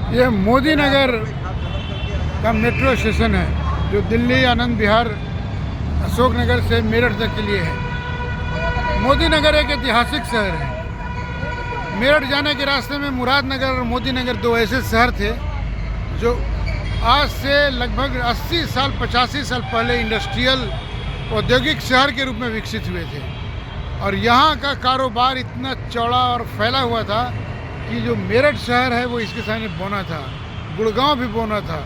ये मोदी नगर का metro station है जो दिल्ली आनंद विहार अशोक नगर से मेरठ तक के लिए है। मोदी नगर एक ऐतिहासिक शहर है। मेरठ जाने के रास्ते में मुरादनगर और मोदी नगर दो ऐसे शहर थे जो आज से लगभग 80 साल 85 साल पहले इंडस्ट्रियल औद्योगिक शहर के रूप में विकसित हुए थे। और यहाँ का कारोबार इतना चौड़ा और फैला हुआ था कि जो मेरठ शहर है वो इसके सामने बौना था, गुड़गांव भी बौना था।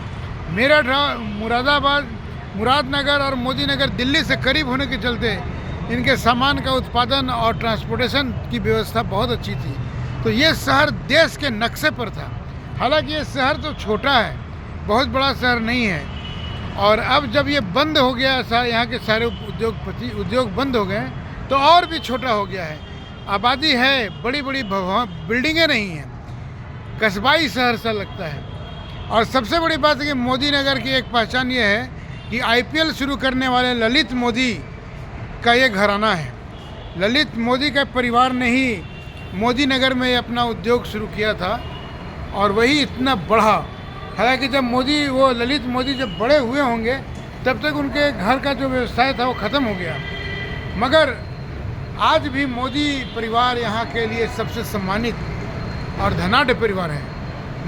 मेरठ, मुरादाबाद, मुरादनगर और मोदी नगर दिल्ली से करीब होने के चलते इनके सामान का उत्पादन और ट्रांसपोर्टेशन की व्यवस्था बहुत अच्छी थी। तो ये शहर देश के नक्शे पर था। हालांकि ये शहर तो छोटा है, बहुत बड़ा शहर नहीं है। और अब जब ये बंद हो गया, यहाँ के सारे उद्योग बंद हो गए तो और भी छोटा हो गया है। आबादी है, बड़ी बड़ी बिल्डिंगें नहीं हैं, कस्बाई शहर सा लगता है। और सबसे बड़ी बात है कि मोदी नगर की एक पहचान ये है कि आईपीएल शुरू करने वाले ललित मोदी का ये घराना है। ललित मोदी के परिवार ने ही मोदी नगर में अपना उद्योग शुरू किया था और वही इतना बढ़ा। हालांकि जब ललित मोदी जब बड़े हुए होंगे तब तक उनके घर का जो व्यवसाय था वो ख़त्म हो गया। मगर आज भी मोदी परिवार यहाँ के लिए सबसे सम्मानित और धनाढ्य परिवार है।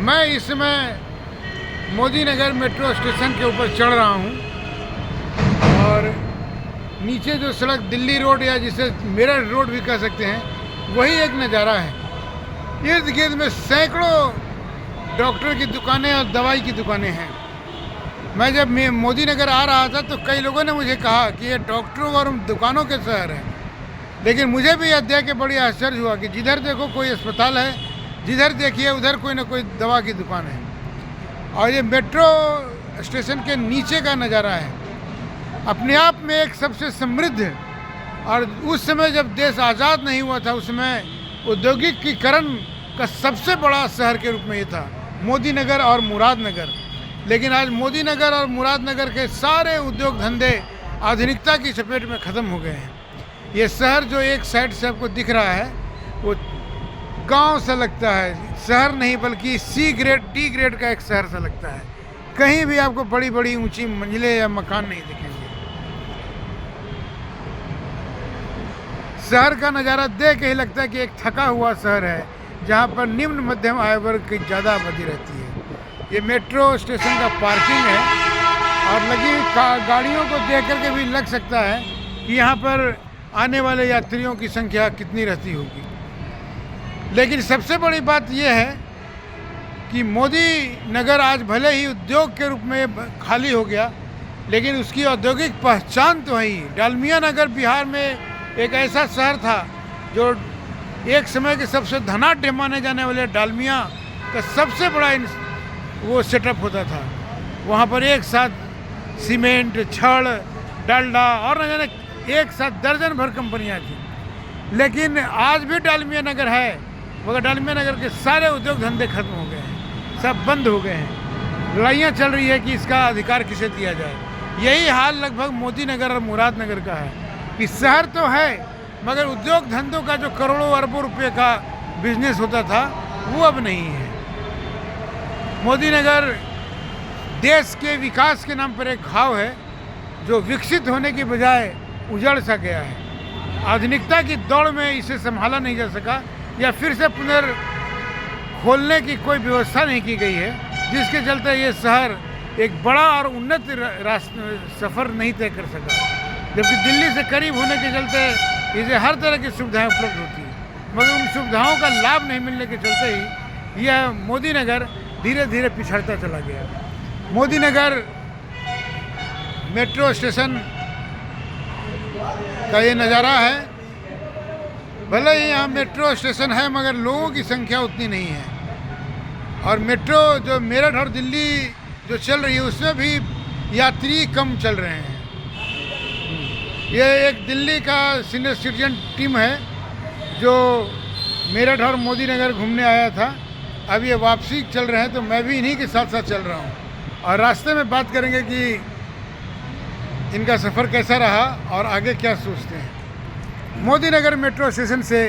मैं इस समय मोदी नगर मेट्रो स्टेशन के ऊपर चढ़ रहा हूँ और नीचे जो सड़क दिल्ली रोड या जिसे मेरठ रोड भी कह सकते हैं, वही एक नज़ारा है। इर्द गिर्द में सैकड़ों डॉक्टर की दुकानें और दवाई की दुकानें हैं। मैं जब मोदी नगर आ रहा था तो कई लोगों ने मुझे कहा कि ये डॉक्टरों और दुकानों के शहर है। लेकिन मुझे भी यह देख के बड़ी आश्चर्य हुआ कि जिधर देखो कोई अस्पताल है, जिधर देखिए उधर कोई ना कोई दवा की दुकान है। और ये मेट्रो स्टेशन के नीचे का नज़ारा है, अपने आप में एक सबसे समृद्ध। और उस समय जब देश आज़ाद नहीं हुआ था, उस समय औद्योगिकीकरण का सबसे बड़ा शहर के रूप में ये था मोदी नगर और मुरादनगर। लेकिन आज मोदी नगर और मुरादनगर के सारे उद्योग धंधे आधुनिकता की चपेट में ख़त्म हो गए हैं। ये शहर जो एक साइड से आपको दिख रहा है वो गांव सा लगता है, शहर नहीं बल्कि सी ग्रेड डी ग्रेड का एक शहर सा लगता है। कहीं भी आपको बड़ी बड़ी ऊंची मंजिलें या मकान नहीं दिखेंगे। शहर का नज़ारा देख के ही लगता है कि एक थका हुआ शहर है जहाँ पर निम्न मध्यम आय वर्ग की ज़्यादा आबादी रहती है। ये मेट्रो स्टेशन का पार्किंग है और लगी गाड़ियों को देख करके भी लग सकता है कि यहाँ पर आने वाले यात्रियों की संख्या कितनी रहती होगी। लेकिन सबसे बड़ी बात यह है कि मोदी नगर आज भले ही उद्योग के रूप में खाली हो गया, लेकिन उसकी औद्योगिक पहचान तो है ही। डालमिया नगर बिहार में एक ऐसा शहर था जो एक समय के सबसे धनाढ्य माने जाने वाले डालमिया का सबसे बड़ा वो सेटअप होता था। वहाँ पर एक साथ सीमेंट, छड़, डालडा और न जाने एक साथ दर्जन भर कंपनियाँ थी। लेकिन आज भी डालमिया नगर है, मगर डालमिया नगर के सारे उद्योग धंधे खत्म हो गए हैं, सब बंद हो गए हैं। लड़ाइयाँ चल रही है कि इसका अधिकार किसे दिया जाए। यही हाल लगभग मोदी नगर और मुरादनगर का है कि शहर तो है मगर उद्योग धंधों का जो करोड़ों अरबों रुपए का बिजनेस होता था वो अब नहीं है। मोदी नगर देश के विकास के नाम पर एक घाव है जो विकसित होने की बजाय उजड़ सा गया है। आधुनिकता की दौड़ में इसे संभाला नहीं जा सका या फिर से खोलने की कोई व्यवस्था नहीं की गई है, जिसके चलते ये शहर एक बड़ा और उन्नत सफ़र नहीं तय कर सका। जबकि दिल्ली से करीब होने के चलते इसे हर तरह की सुविधाएं उपलब्ध होती हैं, मगर उन सुविधाओं का लाभ नहीं मिलने के चलते ही यह मोदी नगर धीरे धीरे पिछड़ता चला गया। मोदी नगर मेट्रो स्टेशन का ये नज़ारा है। भले ही यहाँ मेट्रो स्टेशन है मगर लोगों की संख्या उतनी नहीं है। और मेट्रो जो मेरठ और दिल्ली जो चल रही है उसमें भी यात्री कम चल रहे हैं। ये एक दिल्ली का सीनियर सिटीजन टीम है जो मेरठ और मोदी नगर घूमने आया था। अब ये वापसी चल रहे हैं तो मैं भी इन्हीं के साथ साथ चल रहा हूँ और रास्ते में बात करेंगे कि इनका सफ़र कैसा रहा और आगे क्या सोचते हैं। मोदी नगर मेट्रो स्टेशन से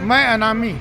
मैं अनामी।